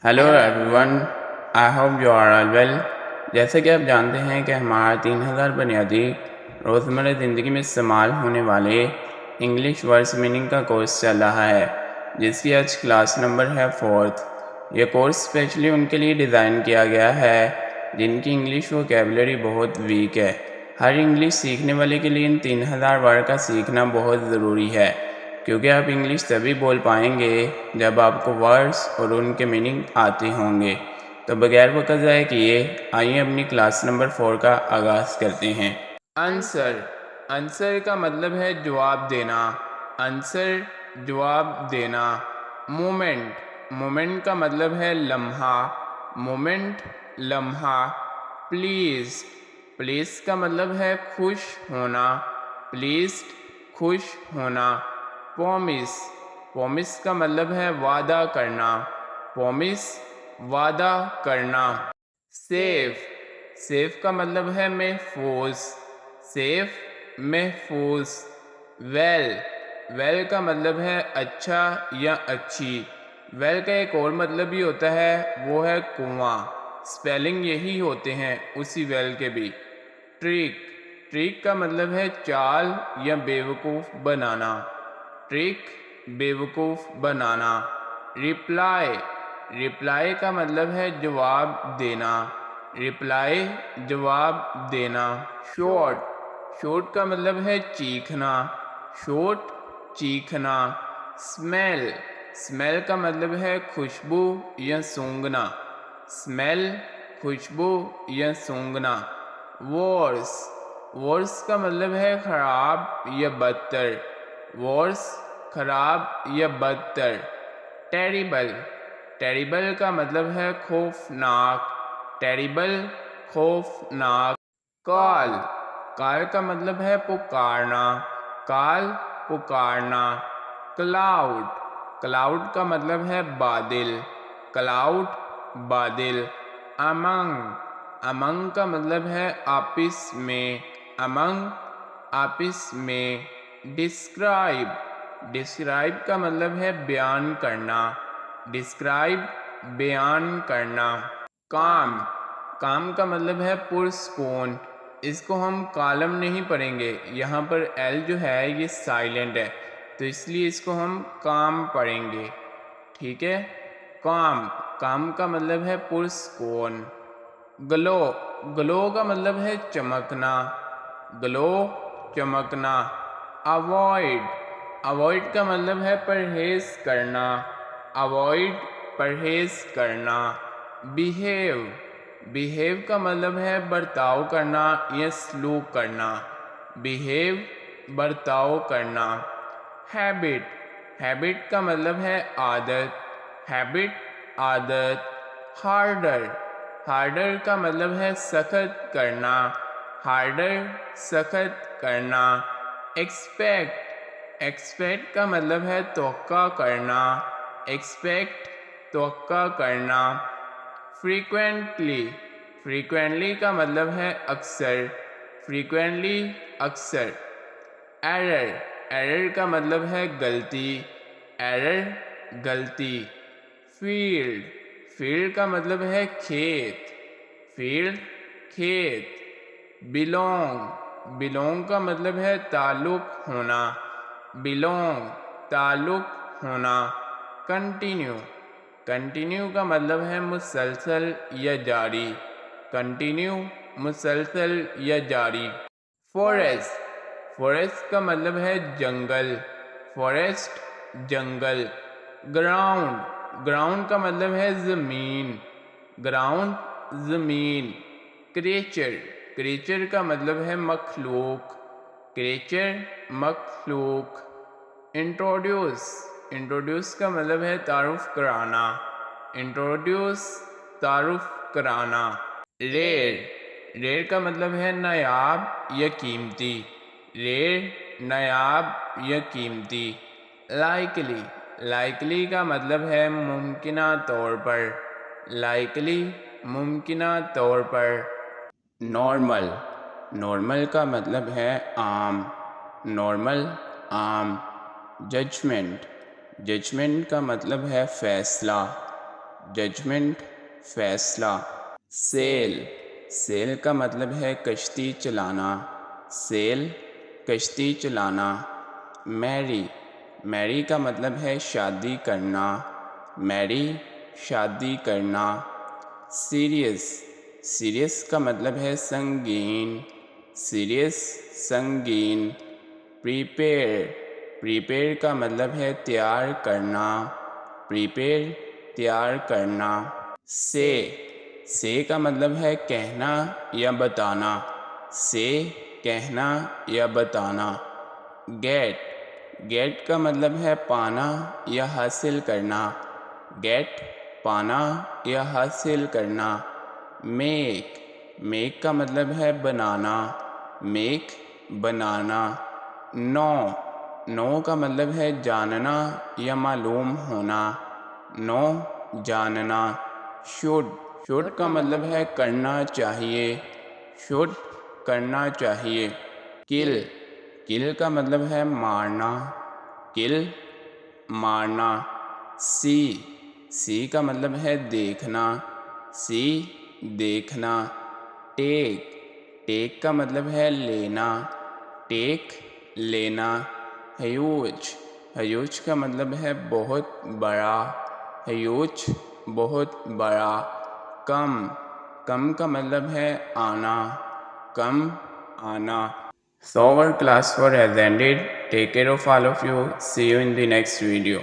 Hello everyone, I hope you are all well. جیسے کہ آپ جانتے ہیں کہ ہمارا 3000 بنیادی روزمرہ زندگی میں استعمال ہونے والے انگلش ورڈز میننگ کا کورس چل رہا ہے، جس کی آج کلاس نمبر ہے 4th۔ یہ کورس اسپیشلی ان کے لیے ڈیزائن کیا گیا ہے جن کی انگلش ووکیبلری بہت ویک ہے۔ ہر انگلش سیکھنے والے کے لیے ان 3000 ورڈ کا سیکھنا بہت ضروری ہے، کیونکہ آپ انگلش تبھی بول پائیں گے جب آپ کو ورڈز اور ان کے میننگ آتے ہوں گے۔ تو بغیر وقت ضائع کیے آئیے اپنی کلاس نمبر 4 کا آغاز کرتے ہیں۔ آنسر، آنسر کا مطلب ہے جواب دینا۔ آنسر، جواب دینا۔ مومنٹ، مومنٹ کا مطلب ہے لمحہ۔ مومنٹ، لمحہ۔ پلیز، پلیز کا مطلب ہے خوش ہونا۔ پلیزڈ، خوش ہونا۔ پرومس، پرومس کا مطلب ہے وعدہ کرنا۔ پرومس، وعدہ کرنا۔ سیف، سیف کا مطلب ہے محفوظ۔ سیف، محفوظ۔ ویل، ویل کا مطلب ہے اچھا یا اچھی۔ ویل کا ایک اور مطلب بھی ہوتا ہے، وہ ہے کنواں۔ سپیلنگ یہی ہوتے ہیں اسی ویل کے بھی۔ ٹرک، ٹرک کا مطلب ہے چال یا بیوقوف بنانا۔ ٹرک، بیوقوف بنانا۔ رپلائی، رپلائی کا مطلب ہے جواب دینا۔ رپلائی، جواب دینا۔ شوٹ، شوٹ کا مطلب ہے چیکھنا۔ شوٹ، چیکھنا۔ اسمیل، اسمیل کا مطلب ہے خوشبو یا سونگھنا۔ اسمیل، خوشبو یا سونگھنا۔ ورس، ورس کا مطلب ہے خراب یا بدتر۔ ورس، خراب یا بدتر۔ ٹیریبل، ٹیریبل کا مطلب ہے خوفناک۔ ٹیریبل، خوفناک۔ کال، کال کا مطلب ہے پکارنا۔ کال، پکارنا۔ کلاؤڈ، کلاؤڈ کا مطلب ہے بادل۔ کلاؤڈ، بادل۔ امنگ، امنگ کا مطلب ہے آپس میں۔ امنگ، آپس میں۔ ڈسکرائب، ڈسکرائب کا مطلب ہے بیان کرنا۔ ڈسکرائب، بیان کرنا۔ کام، کام کا مطلب ہے پرسکون۔ اس کو ہم کالم نہیں پڑھیں گے، یہاں پر ایل جو ہے یہ سائلنٹ ہے، تو اس لیے اس کو ہم کام پڑھیں گے، ٹھیک ہے۔ کام، کام کا مطلب ہے پرسکون۔ گلو، گلو کا مطلب ہے چمکنا۔ گلو، چمکنا۔ اوائڈ، اوائڈ کا مطلب ہے پرہیز کرنا۔ اوائڈ، پرہیز کرنا۔ بیہیو، بیہیو کا مطلب ہے برتاؤ کرنا یا سلوک کرنا۔ بیہیو، برتاؤ کرنا۔ ہیبٹ، ہیبٹ کا مطلب ہے عادت۔ ہیبٹ، عادت۔ ہارڈر، ہارڈر کا مطلب ہے سخت کرنا۔ ہارڈر، سخت کرنا۔ ایکسپیکٹ، ایکسپیکٹ کا مطلب ہے توقع کرنا۔ ایکسپیکٹ، توقع کرنا۔ فریکوینٹلی، فریکوینٹلی کا مطلب ہے اکثر۔ فریکوینٹلی، اکثر۔ ایرر، ایرر کا مطلب ہے غلطی۔ ایرر، غلطی۔ فیلڈ، فیلڈ کا مطلب ہے کھیت۔ فیلڈ، کھیت۔ بیلونگ، بیلونگ کا مطلب ہے تعلق ہونا۔ بیلونگ، تعلق ہونا۔ کنٹینیو، کنٹینیو کا مطلب ہے مسلسل یا جاری۔ کنٹینیو، مسلسل یا جاری۔ فوریسٹ، فوریسٹ کا مطلب ہے جنگل۔ فوریسٹ، جنگل۔ گراؤنڈ، گراؤنڈ کا مطلب ہے زمین۔ گراؤنڈ، زمین۔ کریچر، کریچر کا مطلب ہے مخلوق۔ کریچر، مخلوق۔ انٹروڈیوس، انٹروڈیوس کا مطلب ہے تعارف کرانا۔ انٹروڈیوس، تعارف کرانا۔ ریئر، ریئر کا مطلب ہے نایاب یا قیمتی۔ ریئر، نایاب یا قیمتی۔ لائکلی، لائکلی کا مطلب ہے ممکنہ طور پر۔ لائکلی، ممکنہ طور پر۔ نارمل، نارمل کا مطلب ہے عام۔ نارمل، عام۔ ججمنٹ، ججمنٹ کا مطلب ہے فیصلہ۔ ججمنٹ فیصلہ. سیل سیل کا مطلب ہے کشتی چلانا. سیل کشتی چلانا. میری میری کا مطلب ہے شادی کرنا. میری شادی کرنا. سیریس سیریس کا مطلب ہے سنگین. سیریس سنگین. پریپیئر کا مطلب ہے تیار کرنا. پریپیئر تیار کرنا. سے کا مطلب ہے کہنا یا بتانا. سے کہنا یا بتانا. گیٹ کا مطلب ہے پانا یا حاصل کرنا. گیٹ پانا یا حاصل کرنا. میک کا مطلب ہے بنانا. میک بنانا. نو کا مطلب ہے جاننا یا معلوم ہونا. نو جاننا. شوڈ کا مطلب ہے کرنا چاہیے. شوڈ کرنا چاہیے. کل کا مطلب ہے مارنا. کل مارنا. سی کا مطلب ہے دیکھنا. سی دیکھنا. ٹیک کا مطلب ہے لینا. ٹیک لینا. ہیوج کا مطلب ہے بہت بڑا. ہیوج بہت بڑا. کم کا مطلب ہے آنا. کم آنا. So our class for has ended. Take care of all of you. See you in the next video.